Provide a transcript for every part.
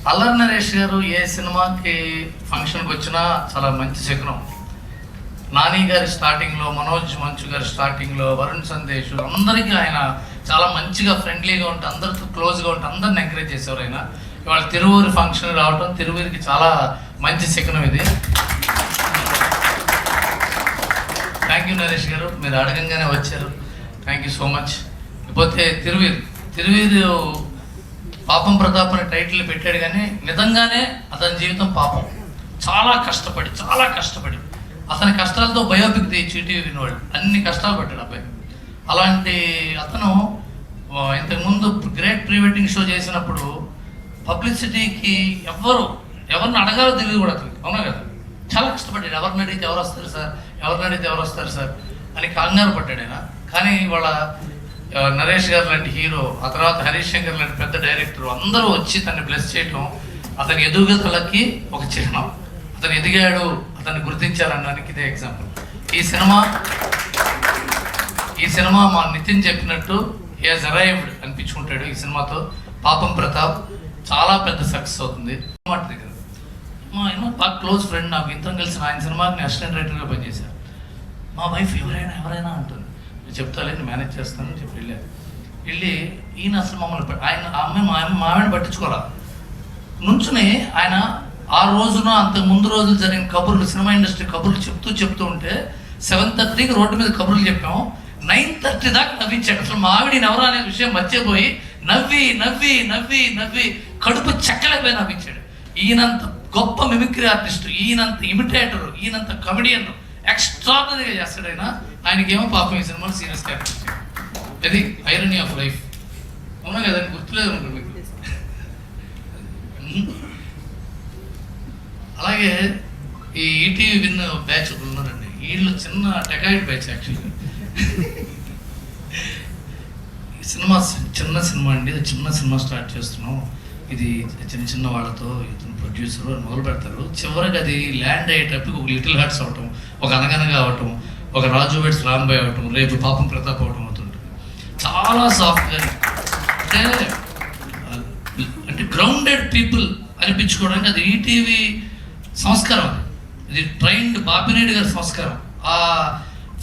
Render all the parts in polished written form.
అల్లరి నరేష్ గారు ఏ సినిమాకి ఫంక్షన్కి వచ్చినా చాలా మంచి శకునం. నాని గారి స్టార్టింగ్లో, మనోజ్ మంచు గారి స్టార్టింగ్లో, వరుణ్ సందేశ్ అందరికీ ఆయన చాలా మంచిగా ఫ్రెండ్లీగా ఉంటే, అందరితో క్లోజ్గా ఉంటే అందరిని ఎంకరేజ్ చేసేవారు ఆయన. ఇవాళ తిరువూరు ఫంక్షన్ రావడం తిరువూరికి చాలా మంచి శకునం ఇది. థ్యాంక్ యూ నరేష్ గారు, మీరు అడగంగానే వచ్చారు. Thank you so much. ఇకపోతే తిరువీరు పాపం ప్రతాప్ అనే టైటిల్ పెట్టాడు, కానీ నిజంగానే అతని జీవితం పాపం. చాలా కష్టపడి అతని కష్టాలతో బయోపిక్ చీటీ వినవాడు. అన్ని కష్టాలు పట్టాడు అబ్బాయి. అలాంటి అతను ఇంతకుముందు గ్రేట్ ప్రీ వెడ్డింగ్ షో చేసినప్పుడు పబ్లిసిటీకి ఎవరిని అడగాలో తెలియదు కూడా అతనికి. అవునా కదా? చాలా కష్టపడ్డాడు. ఎవరిని అడిగితే ఎవరు వస్తారు సార్ అని కంగారు పడ్డాడు ఆయన. కానీ వాళ్ళ నరేష్ గారు లాంటి హీరో, ఆ తర్వాత హరీష్ శంకర్ లాంటి పెద్ద డైరెక్టర్ అందరూ వచ్చి తనని బ్లెస్ చేయటం అతని ఎదుగుదలకి ఒక చిహ్నం. అతను ఎదిగాడు, అతన్ని గుర్తించారనడానికి ఇదే ఎగ్జాంపుల్. ఈ సినిమా మా నితిన్ చెప్పినట్టు హీ హాజ్ అరైవ్డ్ అనిపించుకుంటాడు. ఈ సినిమాతో పాపం ప్రతాప్ చాలా పెద్ద సక్సెస్ అవుతుంది. మాట దగ్గర మా బాగా క్లోజ్ ఫ్రెండ్, నాకు ఇద్దరం కలిసి ఆయన సినిమాకి అసిస్టెంట్ రైటర్గా పనిచేశారు. మా వైఫ్ ఎవరైనా అంటుంది, చెప్తాలే నేను మేనేజ్ చేస్తానని చెప్పి వెళ్ళి ఈయన అసలు మమ్మల్ని ఆయన మా ఆమెను పట్టించుకోరా నుంచుని ఆయన ఆ రోజున అంతకు ముందు రోజులు జరిగిన కబుర్లు, సినిమా ఇండస్ట్రీ కబుర్లు చెప్తూ ఉంటే 7:30కి రోడ్డు మీద కబుర్లు చెప్పాము. 9:30 దాకా నవ్వించాడు. అసలు మా ఆవిడ ఎవరు అనే విషయం మర్చిపోయి నవ్వి కడుపు చెక్కలేకపోయి నవ్వించాడు. ఈయనంత గొప్ప మిమిక్రీ ఆర్టిస్టు, ఈయనంత ఇమిటేటరు, ఈయనంత కమెడియన్ ఎక్స్ట్రాడనరీగా చేస్తాడు ఆయన. ఆయనకేమో పాపం ఈ సినిమాలో సీరియస్ క్యారెక్టర్. అది ఐరనీ ఆఫ్ లైఫ్. అవునా కదా? గుర్తులేదు అనుకోండి మీకు. అలాగే ఈ ఈటీవీ విన్ బ్యాచ్ ఉన్నారండి, వీళ్ళు చిన్న టెకాయిడ్ బ్యాచ్. యాక్చువల్గా చిన్న సినిమా అండి, చిన్న సినిమా స్టార్ట్ చేస్తున్నాం, ఇది చిన్న వాళ్ళతో ఇతను ప్రొడ్యూసర్ అని మొదలు పెడతారు. చివరికి అది ల్యాండ్ అయ్యేటప్పుడు ఒక లిటిల్ హార్ట్స్ అవటం, ఒక అనగనగా అవటం, ఒక రాజు వెడ్స్ రాంబాయ్ అవటం, రేపు పాపం ప్రతాప్ అవటం అవుతుంటుంది. చాలా సాఫ్ట్గా అంటే గ్రౌండెడ్ పీపుల్ అనిపించుకోవడానికి అది ఈటీవీ సంస్కారం. ఇది ట్రైన్డ్ బాపినేడి గారి సంస్కారం. ఆ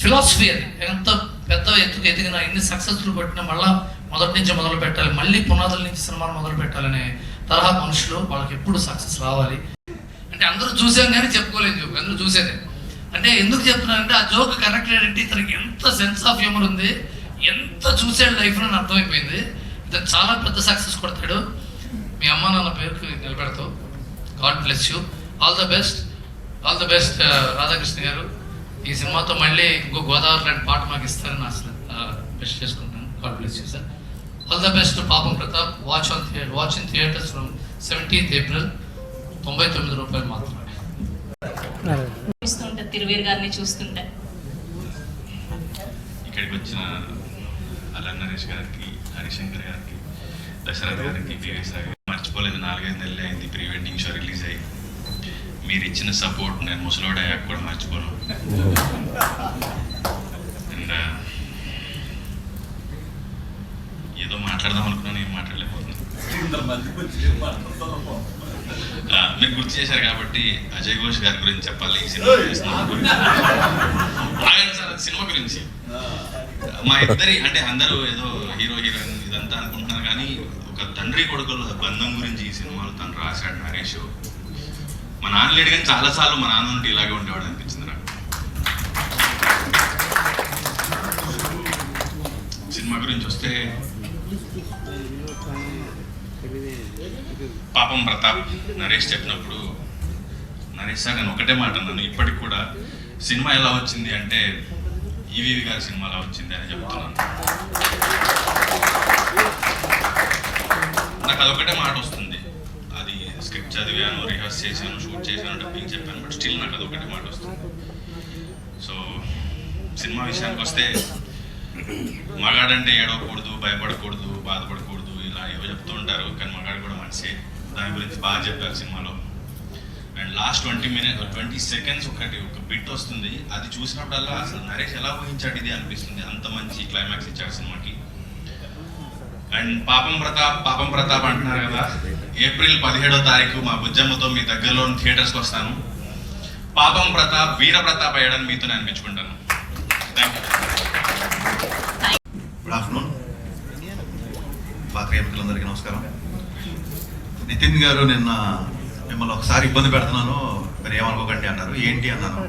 ఫిలాసఫీ అది ఎంత పెద్ద ఎత్తుకు ఎదిగినా, ఎన్ని సక్సెస్ఫుల్ కొట్టినా మళ్ళీ మొదటి నుంచి మొదలు పెట్టాలి, మళ్ళీ పునాదుల నుంచి సినిమాలు మొదలు పెట్టాలనే తరహా మనుషులు. వాళ్ళకి ఎప్పుడు సక్సెస్ రావాలి అంటే అందరూ చూసాం కానీ చెప్పుకోలేదు జోక్, అందరూ చూసేదే. అంటే ఎందుకు చెప్తున్నానంటే ఆ జోక్ కనెక్టెడ్ అంటే ఇతనికి ఎంత సెన్స్ ఆఫ్ హ్యూమర్ ఉంది, ఎంత చూసాడు లైఫ్లో అని అర్థమైపోయింది. ఇతను చాలా పెద్ద సక్సెస్ కొడతాడు. మీ అమ్మ నాన్న పేరుకి నిలబెడతావు. God bless you. All the best Radhakrishna garu. ఈ సినిమాతో మళ్ళీ ఇంకో గోదావరి లాంటి పాట మాకు ఇస్తారని అసలు బెస్ట్ చేసుకుంటాను. God bless you sir. All the best Paapam Pratap. Watch in theatres from 17th April. 99 రూపాయలు మాత్రమే. తిరువీర్ గారిని చూస్తుంటే ఇక్కడికి వచ్చిన అల్లరి నరేష్ గారికి, హరిశంకర్ గారికి, దశరథ్ గారికి, వివేక్ గారికి మర్చిపోలేదు. 4-5 నెలలు అయింది ప్రీ వెడ్డింగ్ షో రిలీజ్ అయ్యి. మీరు ఇచ్చిన సపోర్ట్ నేను ముసలోడయ్యాక కూడా మర్చిపోను. అండ్ ఏదో మాట్లాడదాం అనుకున్నాను, ఏం మాట్లాడలేకపోతున్నాను. మీరు గుర్తు చేశారు కాబట్టి అజయ్ ఘోష్ గారి గురించి చెప్పాలి. ఈ సినిమా సినిమా గురించి మా ఇద్దరి అంటే అందరూ ఏదో హీరో హీరోయిన్ ఇదంతా అనుకుంటున్నారు, కానీ ఒక తండ్రి కొడుకుల బంధం గురించి ఈ సినిమాలో తను రాశాడు నరేష్. మా నాన్న లేడు కానీ చాలాసార్లు మా నాన్న నుండి ఇలాగే ఉండేవాడు అనిపించింది నాకు. సినిమా గురించి వస్తే పాపం ప్రతాప్ నరేష్ చెప్పినప్పుడు నరేష్ సార్ నేను ఒకటే మాట అన్నాను ఇప్పటికి కూడా, సినిమా ఎలా వచ్చింది అంటే ఈవీవి గారి సినిమా ఎలా వచ్చింది అని చెప్తున్నాను. నాకు అదొకటే మాట వస్తుంది. అది స్క్రిప్ట్ చదివాను, రిహార్స్ చేశాను, షూట్ చేశాను, డబ్బింగ్ చెప్పాను, బట్ స్టిల్ నాకు అదొకటే మాట వస్తుంది. సో సినిమా విషయానికి వస్తే మగాడంటే ఏడవకూడదు, భయపడకూడదు, బాధపడకూడదు, ఇలా ఏవో చెప్తూ ఉంటారు, కానీ మగాడు కూడా మనిషి. దాని గురించి బాగా చెప్పారు సినిమాలో. అండ్ లాస్ట్ 20 seconds ఒక బిట్ వస్తుంది, అది చూసినప్పుడల్లా అసలు నరేష్ ఎలా ఊహించాడు ఇది అనిపిస్తుంది. అంత మంచి క్లైమాక్స్ ఇచ్చాడు సినిమాకి. అండ్ పాపం ప్రతాప్ అంటున్నారు కదా, ఏప్రిల్ 17వ తారీఖు మా బుజ్జమ్మతో మీ దగ్గరలో థియేటర్స్కి వస్తాను. పాపం ప్రతాప్, వీర ప్రతాప్ అయ్యాడని మీతో నేను అనిపించుకుంటాను. Thank you. Good afternoon. పాత్రికేయులందరికీ నమస్కారం. నితిన్ గారు నిన్న మిమ్మల్ని ఒకసారి ఇబ్బంది పెడుతున్నాను, మీరు ఏమనుకోకండి అన్నారు. ఏంటి అన్నాను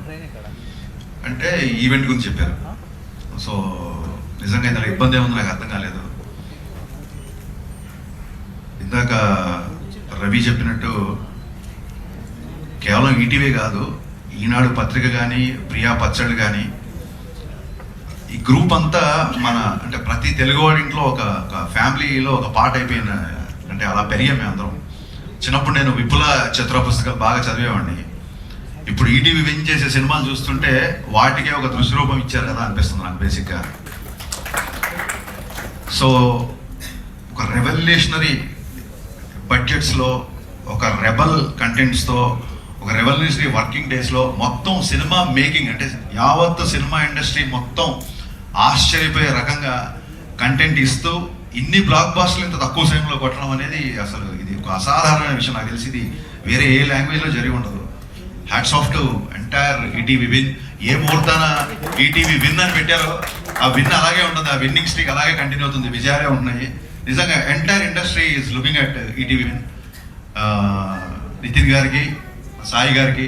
అంటే ఈవెంట్ గురించి చెప్పారు. సో నిజంగా ఇందులో ఇబ్బంది ఏముంది నాకు అర్థం కాలేదు. ఇందాక రవి చెప్పినట్టు కేవలం ఈటీవీ కాదు, ఈనాడు పత్రిక కానీ, ప్రియా పచ్చళ్ళు కానీ, ఈ గ్రూప్ అంతా మన అంటే ప్రతి తెలుగువాడి ఇంట్లో ఒక ఫ్యామిలీలో ఒక పార్ట్ అయిపోయిన, అంటే అలా పెరిగాం మేము అందరం. చిన్నప్పుడు నేను విపుల చిత్ర పుస్తకాలు బాగా చదివేవాడిని. ఇప్పుడు ఈటీవీ విన్ చేసే సినిమాలు చూస్తుంటే వాటికే ఒక దృశ్యరూపం ఇచ్చారు కదా అనిపిస్తుంది నాకు బేసిక్గా. సో ఒక రెవల్యూషనరీ బడ్జెట్స్లో, ఒక రెబల్ కంటెంట్స్తో, ఒక రెవల్యూషనరీ వర్కింగ్ డేస్లో మొత్తం సినిమా మేకింగ్ అంటే యావత్ సినిమా ఇండస్ట్రీ మొత్తం ఆశ్చర్యపోయే రకంగా కంటెంట్ ఇస్తూ ఇన్ని బ్లాక్ బాస్టర్లు ఇంత తక్కువ సమయంలో కొట్టడం అనేది అసలు ఇది ఒక అసాధారణమైన విషయం. నాకు తెలిసి ఇది వేరే ఏ లాంగ్వేజ్లో జరిగి ఉండదు. Hats off to entire ETV win. ఏ ముహూర్తాన ఈటీవీ విన్ అని పెట్టారో ఆ విన్ అలాగే ఉంటుంది, ఆ విన్నింగ్ స్ట్రీక్ అలాగే కంటిన్యూ అవుతుంది, విజయాలే ఉంటున్నాయి. నిజంగా entire industry is looking at ETV win. Nitin గారికి, సాయి గారికి,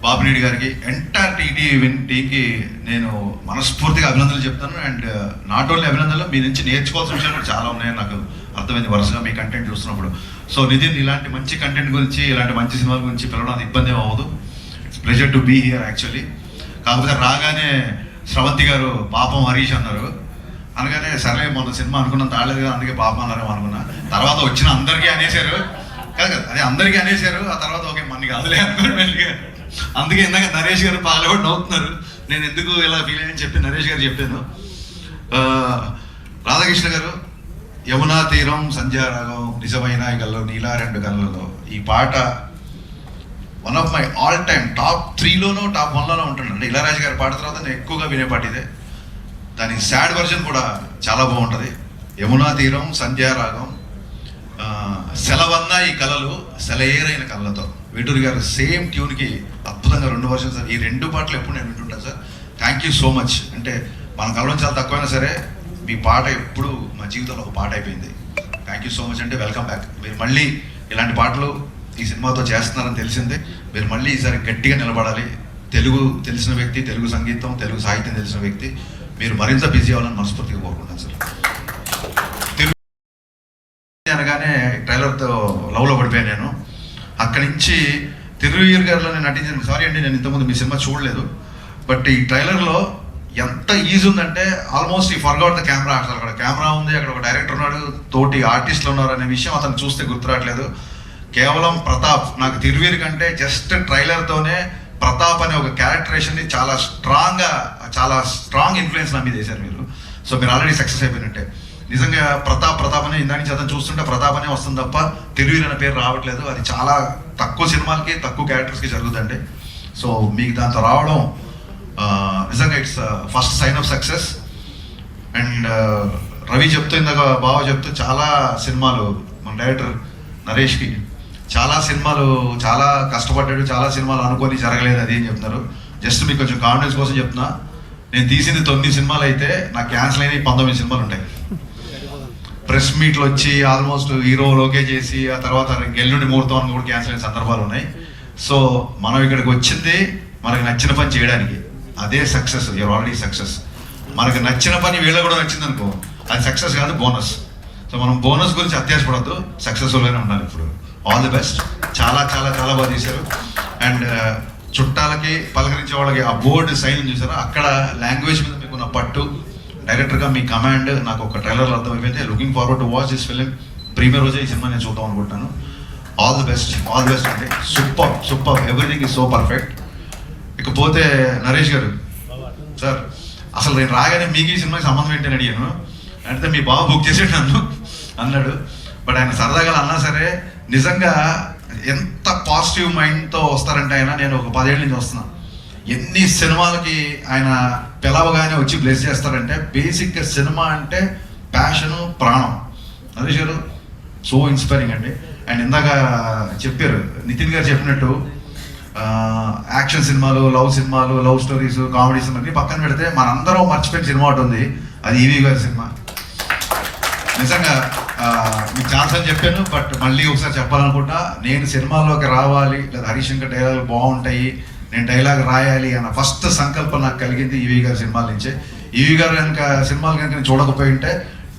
బాపిరెడ్డి గారికి, ఎంటైర్ ఈటీవీ విన్ టీంకి నేను మనస్ఫూర్తిగా అభినందనలు చెప్తాను. అండ్ నాట్ ఓన్లీ అభినందనలు, మీ నుంచి నేర్చుకోవాల్సిన విషయాలు కూడా చాలా ఉన్నాయని నాకు అర్థమైంది వరుసగా మీ కంటెంట్ చూస్తున్నప్పుడు. సో నితిన్, ఇలాంటి మంచి కంటెంట్ గురించి, ఇలాంటి మంచి సినిమాల గురించి పిలవడానికి ఇబ్బంది ఏం అవ్వదు. It's pleasure to be here actually. కాకపోతే రాగానే స్రవంతి గారు పాపం హరీష్ అన్నారు. అనగానే సరే మొన్న సినిమా అనుకున్నంత ఆడలేదు కదా, అందుకే పాపం అన్నారేమో అనుకున్నా. తర్వాత వచ్చిన అందరికీ అనేసారు కాదు, అదే అందరికీ అనేసారు. ఆ తర్వాత ఓకే మనకి అందులే అనుకోండి మెల్లిగా. అందుకే ఇందాక నరేష్ గారు పాల్గొని నవ్వుతున్నారు. నేను ఎందుకు ఇలా ఫీల్ అయ్యని చెప్పి నరేష్ గారు చెప్పాను. రాధాకృష్ణ గారు, యమునా తీరం, సంధ్యారాగం, నిజమైన గల్లో, నీలా రెండు గల్లలో, ఈ పాట one of my all time top 3లోనో టాప్ 1లోనో ఉంటుంది. అంటే ఇళయరాజా గారి పాట తర్వాత నేను ఎక్కువగా వినే పాట ఇదే. దాని సాడ్ వర్జన్ కూడా చాలా బాగుంటుంది. యమునా తీరం, సంధ్యారాగం, సెలవన్న ఈ కళలు, సెలయేరైన కళ్ళతో, వేటూరి గారు సేమ్ ట్యూన్కి అద్భుతంగా 2 వర్షన్స్. ఈ 2 పాటలు ఎప్పుడు నేను వింటుంటాను sir. Thank you so much. అంటే మన కలవడం చాలా తక్కువైనా సరే మీ పాట ఎప్పుడు మా జీవితంలో ఒక పాట అయిపోయింది. Thank you so much. అంటే వెల్కమ్ బ్యాక్. మీరు మళ్ళీ ఇలాంటి పాటలు ఈ సినిమాతో చేస్తున్నారని తెలిసిందే. మీరు మళ్ళీ ఈసారి గట్టిగా నిలబడాలి. తెలుగు తెలిసిన వ్యక్తి, తెలుగు సంగీతం, తెలుగు సాహిత్యం తెలిసిన వ్యక్తి, మీరు మరింత బిజీ అవ్వాలని మనస్ఫూర్తిగా కోరుకుంటాను సార్. అనగానే ట్రైలర్తో లవ్లో పడిపోయాను నేను. అక్కడి నుంచి తిరువీర్ గారిలో నేను నటించాను. సారీ అండి, నేను ఇంతకుముందు మీ సినిమా చూడలేదు. బట్ ఈ ట్రైలర్లో ఎంత ఈజీ ఉందంటే ఆల్మోస్ట్ ఈ ఫర్గౌట్ ద కెమెరా. అసలు అక్కడ కెమెరా ఉంది, అక్కడ ఒక డైరెక్టర్ ఉన్నాడు, తోటి ఆర్టిస్టులు ఉన్నారు అనే విషయం అతను చూస్తే గుర్తురావట్లేదు. కేవలం ప్రతాప్, నాకు తిరువీర్ కంటే జస్ట్ ట్రైలర్తోనే ప్రతాప్ అనే ఒక క్యారెక్టరేషన్ని చాలా స్ట్రాంగ్ ఇన్ఫ్లుయెన్స్ నా మీద వేశారు మీరు. సో మీరు ఆల్రెడీ సక్సెస్ అయిపోయినట్టే. నిజంగా ప్రతాప్ అనే ఇందాక నుంచి అతను చూస్తుంటే ప్రతాప్ అనే వస్తుంది తప్ప తిరువీర్ అనే పేరు రావట్లేదు. అది చాలా తక్కువ సినిమాలకి, తక్కువ క్యారెక్టర్స్కి జరుగుతుందండి. సో మీకు దాంతో రావడం నిజంగా it's first sign of success. And Ravi చెప్తూ, ఇందాక బావ చెప్తూ, చాలా సినిమాలు మన డైరెక్టర్ నరేష్కి చాలా సినిమాలు చాలా కష్టపడ్డాడు, చాలా సినిమాలు అనుకొని జరగలేదు అది అని చెప్తున్నారు. జస్ట్ మీకు కొంచెం కాన్ఫిడెన్స్ కోసం చెప్తున్నా, నేను తీసింది 9 సినిమాలు అయితే నాకు క్యాన్సిల్ అయినవి 19 సినిమాలు ఉంటాయి. ప్రెస్ మీట్లు వచ్చి ఆల్మోస్ట్ హీరో లోకే చేసి ఆ తర్వాత గెల్లుండి ముహూర్తం కూడా క్యాన్సిల్ అయిన సందర్భాలు ఉన్నాయి. సో మనం ఇక్కడికి వచ్చింది మనకు నచ్చిన పని చేయడానికి, అదే సక్సెస్. You're already success. మనకు నచ్చిన పని వీళ్ళకి కూడా నచ్చింది అనుకో, అది సక్సెస్ కాదు, బోనస్. సో మనం బోనస్ గురించి అత్యాశపడద్దు, సక్సెస్ఫుల్గానే ఉండాలి. ఇప్పుడు ఆల్ ది బెస్ట్. చాలా చాలా చాలా బాగా తీశారు. అండ్ చుట్టాలకి పలకరించే వాళ్ళకి ఆ బోర్డు సైన్ చూసారా, అక్కడ లాంగ్వేజ్ మీద మీకున్న పట్టు, డైరెక్టర్గా మీ కమాండ్ నాకు ఒక ట్రైలర్లో అర్థమైపోయింది. Looking forward to watch this film. Premiere రోజే ఈ సినిమా నేను చూద్దాం అనుకుంటాను. All the best, all the best అండి. Super everything is so perfect. ఇకపోతే నరేష్ గారు సార్, అసలు నేను రాగానే మీకు ఈ సినిమాకి సంబంధం ఏంటని అడిగాను. అంటే మీ బావ బుక్ చేసాడు నన్ను అన్నాడు. బట్ ఆయన సరదాగా అన్నా సరే నిజంగా ఎంత పాజిటివ్ మైండ్తో వస్తారంటే ఆయన, నేను ఒక 10 ఏళ్ళ నుంచి వస్తున్నాను, ఎన్ని సినిమాలకి ఆయన పిలవగానే వచ్చి బ్లెస్ చేస్తారంటే, బేసిక్గా సినిమా అంటే ప్యాషను, ప్రాణం. నరేష్ గారు సో ఇన్స్పైరింగ్ అండి. అండ్ ఇందాక చెప్పారు నితిన్ గారు చెప్పినట్టు యాక్షన్ సినిమాలు, లవ్ స్టోరీస్, కామెడీ సినిమాని పక్కన పెడితే మనందరం మర్చిపోయిన సినిమా ఒకటి ఉంది, అది ఈవీ గారి సినిమా. నిజంగా మీకు చాలాసార్లు చెప్పాను, బట్ మళ్ళీ ఒకసారి చెప్పాలనుకుంటా. నేను సినిమాలోకి రావాలి లేదా హరీష్ శంకర్ డైలాగులు బాగుంటాయి, నేను డైలాగ్ రాయాలి అన్న ఫస్ట్ సంకల్పం నాకు కలిగింది ఈవీ గారి సినిమాల నుంచే. ఈవీ గారు కనుక సినిమాలు కనుక నేను చూడకపోయి ఉంటే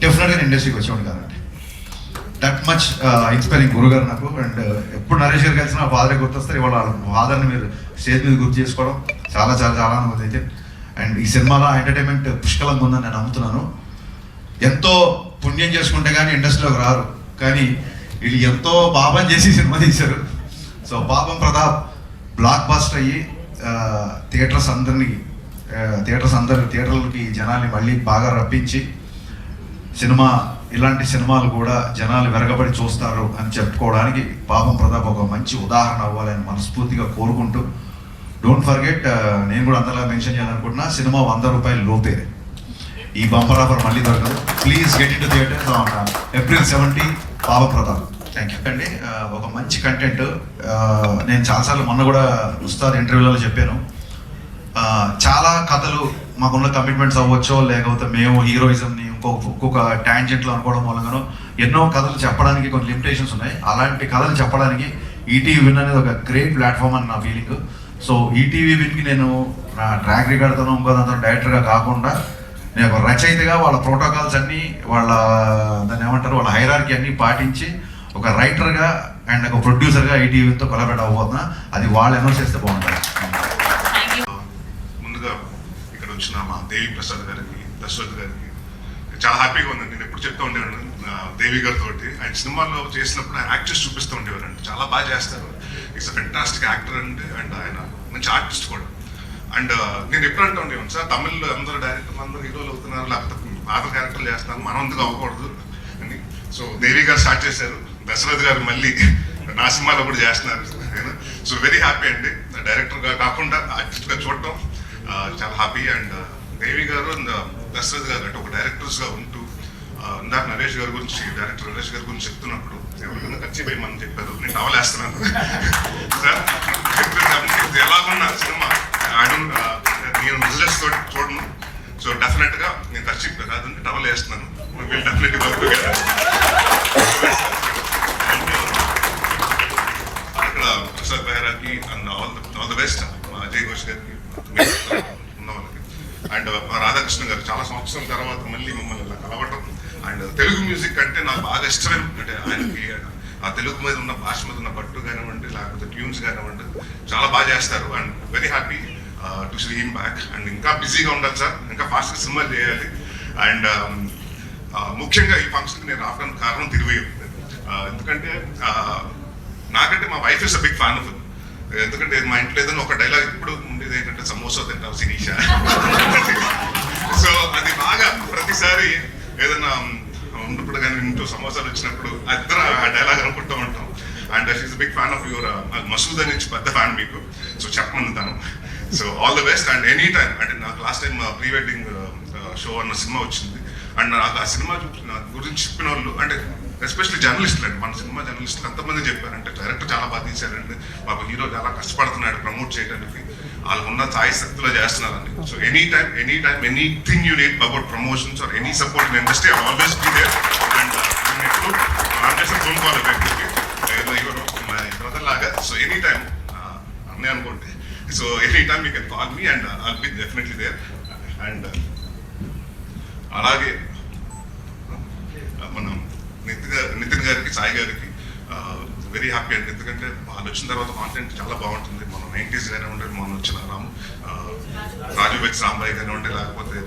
డెఫినెట్గా నేను ఇండస్ట్రీకి వచ్చేవాడు కాదండి. దట్ మచ్ ఇన్స్పైరింగ్ గురుగారు నాకు. అండ్ ఎప్పుడు నరేష్ గారు కలిసిన ఫాదరే గుర్తొస్తారు. ఇవాళ ఫాదర్ని మీరు స్టేజ్ మీద గుర్తు చేసుకోవడం చాలా చాలా చాలా ఆనందం అయితే. అండ్ ఈ సినిమాలో ఎంటర్టైన్మెంట్ పుష్కలంగా ఉందని నేను నమ్ముతున్నాను. ఎంతో పుణ్యం చేసుకుంటే కానీ ఇండస్ట్రీలోకి రారు, కానీ వీళ్ళు ఎంతో పాపం చేసి సినిమా తీశారు. సో పాపం ప్రతాప్ బ్లాక్ బస్టర్ అయ్యి థియేటర్లకి జనాల్ని మళ్ళీ బాగా రప్పించి ఇలాంటి సినిమాలు కూడా జనాలు వెరగబడి చూస్తారు అని చెప్పుకోవడానికి పాపం ప్రతాప్ ఒక మంచి ఉదాహరణ అవ్వాలని మనస్ఫూర్తిగా కోరుకుంటూ, డోంట్ ఫర్గెట్, నేను కూడా అందరిలా మెన్షన్ చేయాలనుకుంటున్నా, సినిమా 100 రూపాయలు లోపే. ఈ బంపర్ ఆఫర్ మళ్ళీ దొరకదు. Please get in to theatres on April 17 పాపం ప్రతాప్. థ్యాంక్ యూ అండి. ఒక మంచి కంటెంట్. నేను చాలాసార్లు మొన్న కూడా ఉస్తాద్ ఇంటర్వ్యూలలో చెప్పాను, చాలా కథలు మాకున్న కమిట్మెంట్స్ అవ్వచ్చో, లేకపోతే మేము హీరోయిజంని ఒక్కొక్క ట్యాంజెంట్లో అనుకోవడం మూలంగానో ఎన్నో కథలు చెప్పడానికి కొన్ని లిమిటేషన్స్ ఉన్నాయి. అలాంటి కథలు చెప్పడానికి ఈటీవీ విన్ అనేది ఒక గ్రేట్ ప్లాట్ఫామ్ అని నా ఫీలింగ్. సో ఈటీవీ విన్కి నేను నా ట్రాక్ రికార్డ్తో ఇంకోదంతా డైరెక్టర్గా కాకుండా నేను ఒక రచయితగా వాళ్ళ ప్రోటోకాల్స్ అన్నీ, దాన్ని ఏమంటారు, వాళ్ళ హైరార్కీ అన్నీ పాటించి ఒక రైటర్గా అండ్ ఒక ప్రొడ్యూసర్గా ఈటీవీతో కొలబెట్ అవ్వబోతున్నా. అది వాళ్ళు అనౌన్స్ చేస్తే బాగుంటుంది. ముందుగా ఇక్కడ వచ్చిన మా దేవి ప్రసాద్ గారికి, దశరథ్ గారికి చాలా హ్యాపీగా ఉందండి. నేను ఎప్పుడు చెప్తూ ఉండేవాడు దేవి గారితో, ఆయన సినిమాల్లో చేసినప్పుడు ఆయన యాక్టర్స్ చూపిస్తూ ఉండేవారు అండి. చాలా బాగా చేస్తారు, ఈజ్ అ ఫెంటాస్టిక్ యాక్టర్ అండి. అండ్ ఆయన మంచి ఆర్టిస్ట్ కూడా. అండ్ నేను ఎప్పుడు అంటూ ఉండేవాను, సార్ తమిళ్లో అందరూ డైరెక్టర్లు అందరూ హీరోలు అవుతున్నారు, లేకపోతే పాత క్యారెక్టర్లు చేస్తున్నారు, మనం ఎందుకు అవ్వకూడదు అని. సో దేవి గారు స్టార్ట్ చేశారు, దశరథ్ గారు మళ్ళీ నా సినిమాలో కూడా చేస్తున్నారు. సో వెరీ హ్యాపీ అండి, డైరెక్టర్గా కాకుండా ఆర్టిస్ట్గా చూడటం చాలా హ్యాపీ. అండ్ దేవి గారు అండ్ దశరథ్ గారు అంటే ఒక డైరెక్టర్స్గా ఉంటూ, ఇందాక నరేష్ గారి గురించి, డైరెక్టర్ నరేష్ గారి గురించి చెప్తున్నప్పుడు ఎవరికైనా ఖర్చిపోయి మనం చెప్పారు, నేను టవలేస్తున్నాను సార్. ఎలాగున్నా సినిమా నేను బిజినెస్ తోటి చూడను. సో డెఫినెట్గా నేను ఖర్చు కాదంటే టవల్ వేస్తున్నాను. వీళ్ళు డెఫినెట్గా వర్క్ అక్కడ ప్రసాద్ బెహరాకి అండ్ ఆల్ ద బెస్ట్, మా అజయ్ ఘోష్ గారికి ఉన్న వాళ్ళకి. అండ్ మా రాధాకృష్ణ గారు చాలా సంవత్సరాల తర్వాత మళ్ళీ మమ్మల్ని ఇలా కలవటం. అండ్ తెలుగు మ్యూజిక్ అంటే నాకు బాగా ఇష్టమైన, అంటే ఆయనకి ఆ తెలుగు మీద ఉన్న భాష మీద ఉన్న పట్టు కానివ్వండి, లేకపోతే ట్యూన్స్ కానివ్వండి, చాలా బాగా చేస్తారు. And very happy to see him back. And ఇంకా బిజీగా ఉండాలి సార్, ఇంకా ఫాస్ట్గా సినిమాలు చేయాలి. అండ్ ముఖ్యంగా ఈ ఫంక్షన్కి నేను రావడానికి కారణం తిరువయ్య. ఎందుకంటే నాకంటే మా wife is a big fan of. ఎందుకంటే మా ఇంట్లో ఏదైనా ఒక డైలాగ్ ఇప్పుడు ఉండేది ఏంటంటే సమోసా తింటావు శిరీష. సో అది బాగా ప్రతిసారి ఏదైనా ఉన్నప్పుడు కానీ ఇంట్లో సమోసాలు వచ్చినప్పుడు ఇద్దరు ఆ డైలాగ్ అనుకుంటూ ఉంటాం. And she is big fan of your Masooda నుంచి పెద్ద ఫ్యాన్ మీకు. సో చెప్పమని తను. So all the best. And any time, అంటే నాకు last time pre wedding show అన్న సినిమా వచ్చింది. అండ్ నాకు ఆ సినిమా నా గురించి చెప్పిన వాళ్ళు, అంటే ఎస్పెషల్లీ జర్నలిస్టులు అండి, మన సినిమా జర్నలిస్టులు ఎంతమంది చెప్పారంటే డైరెక్టర్ చాలా బాగా తీశారండి, మాకు హీరో చాలా కష్టపడుతున్నాడు ప్రమోట్ చేయడానికి, వాళ్ళకు ఉన్న స్థాయి శక్తిలో చేస్తున్నారండి. So any time anything you need about promotions or any support in industry, always be there. And నేను ఎప్పుడు ఆన్ చేసిన ఫోన్ కాల్ వ్యక్తికి బ్రదర్ లాగా. సో ఎనీ టైమ్ అన్నీ అనుకోండి. So any time you can call me and I'll be definitely there. And అలాగే మనం నితిన్ గారికి, సాయి గారికి వెరీ హ్యాపీ అండి. ఎందుకంటే వాళ్ళు వచ్చిన తర్వాత కాంటెంట్ చాలా బాగుంటుంది. మన 90s కానివ్వండి, మనం వచ్చిన రాజు వెక్స్ రాంబాయి కానివ్వండి, లేకపోతే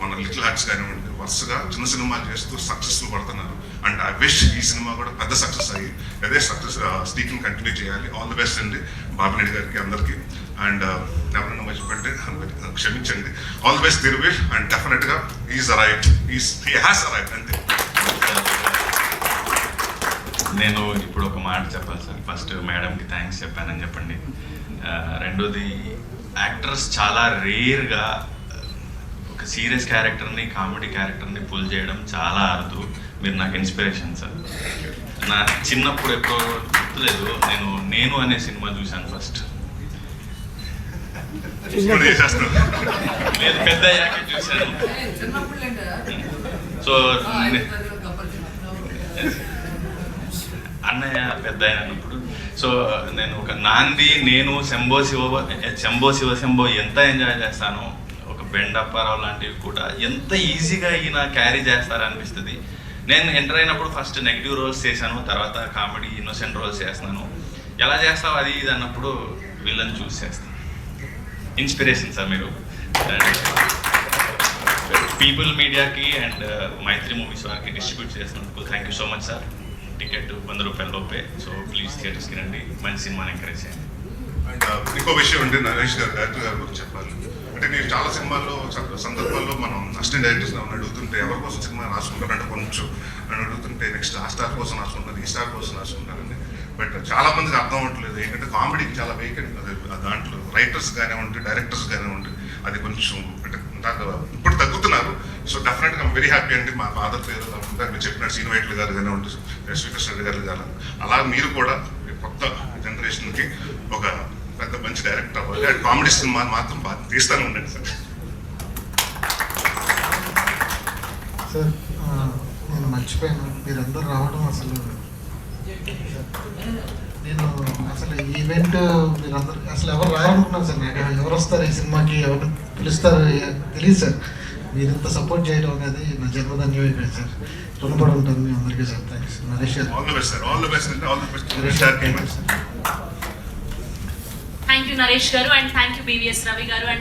మన లిటిల్ హార్ట్స్ కానివ్వండి, వరుసగా చిన్న సినిమాలు చేస్తూ సక్సెస్ఫుల్ పడుతున్నారు. అండ్ ఐ విష్ ఈ సినిమా కూడా పెద్ద సక్సెస్ అయ్యి అదే సక్సెస్ స్టీక్ని కంటిన్యూ చేయాలి. ఆల్ ది బెస్ట్ అండి బాబినేడి గారికి, అందరికీ. అండ్ ఎవరైనా మర్చిపోతే క్షమించండి. All the best Thiruveer. And డెఫినెట్గా is arrived, he has arrived అంతే. నేను ఇప్పుడు ఒక మాట చెప్పాలి సార్. ఫస్ట్ మేడంకి థ్యాంక్స్ చెప్పానని చెప్పండి. రెండోది, యాక్టర్స్ చాలా రేర్గా ఒక సీరియస్ క్యారెక్టర్ని, కామెడీ క్యారెక్టర్ని పుల్ చేయడం చాలా అరుదు. మీరు నాకు ఇన్స్పిరేషన్ సార్. నా చిన్నప్పుడు ఎప్పుడో గుర్తులేదు, నేను అనే సినిమా చూశాను ఫస్ట్. ఇప్పుడు చేసేస్తున్నాను. లేదు, పెద్ద అయ్యాక చూశాను. సో అన్నయ్య పెద్ద ఆయన అన్నప్పుడు, సో నేను ఒక నాంది, నేను శంభో శివ ఎంత ఎంజాయ్ చేస్తానో, ఒక బెండప్పారావు లాంటివి కూడా ఎంత ఈజీగా ఈయన క్యారీ చేస్తారనిపిస్తుంది. నేను ఎంటర్ అయినప్పుడు ఫస్ట్ నెగిటివ్ రోల్స్ చేశాను, తర్వాత కామెడీ ఇన్నోసెంట్ రోల్స్ చేస్తున్నాను. ఎలా చేస్తావు అది ఇది అన్నప్పుడు వీళ్ళని చూస్ చేస్తాను. ఇన్స్పిరేషన్ సార్ మీరు. పీపుల్ మీడియాకి అండ్ మైత్రి మూవీస్ వారికి డిస్ట్రిబ్యూట్ చేసినందుకు thank you so much sir. Ticket 100 రూపాయల లోపే. సో ప్లీజ్ థియేటర్స్కి రండి, మంచి సినిమాని ఎంకరేజ్ చేయండి. అండ్ ఇంకో విషయం అంటే నరేష్ గారు, డైరెక్టర్ గారి గురించి చెప్పాలి. అంటే నేను చాలా సినిమాల్లో సందర్భాల్లో మనం అసిస్టెంట్ డైరెక్టర్స్ అడుగుతుంటే ఎవరి కోసం సినిమా రాసుకుంటారంటే కొంచెం అని అడుగుతుంటే నెక్స్ట్ ఆ స్టార్ కోసం రాసుకుంటారు, ఈ స్టార్ కోసం రాసుకుంటారండి. బట్ చాలా మందికి అర్థం అవ్వట్లేదు ఏంటంటే కామెడీకి చాలా వేకెంట్ దాంట్లో రైటర్స్ కానివ్వండి, డైరెక్టర్స్ కానివ్వండి, అది కొంచెం అంటే ఇప్పుడు తగ్గుతున్నారు. సో డెఫినెట్గా వెరీ హ్యాపీ అండి. మా ఫాదర్ పేరు మీరు చెప్పినట్టు శ్రీనివైట్లు గారు కానివ్వండి, శ్రీకృష్ణ రెడ్డి గారు కానీ, అలా మీరు కూడా కొత్త జనరేషన్కి ఒక పెద్ద మంచి డైరెక్టర్ అవ్వాలి. అండ్ కామెడీ సినిమా మాత్రం బాగా తీస్తానే ఉండండి సార్. సార్ నేను మర్చిపోయాను, మీరందరూ రావడం అసలు నేను అసలు ఈవెంట్ మీరందరూ అసలు ఎవరు రావాలనుకున్నాను సార్. నాకు ఎవరు వస్తారు ఈ సినిమాకి, ఎవరు పిలుస్తారు తెలియదు సార్. మీరు ఇంత సపోర్ట్ చేయడం అనేది నా జన్మధన్యం అయిపోయింది సార్. రుణపడి ఉంటాను మీ అందరికీ sir. Thanks Naresh garu. All the best sir. All the best అంటే all the best. Thank you Naresh garu and thank you BVS Ravi గారు.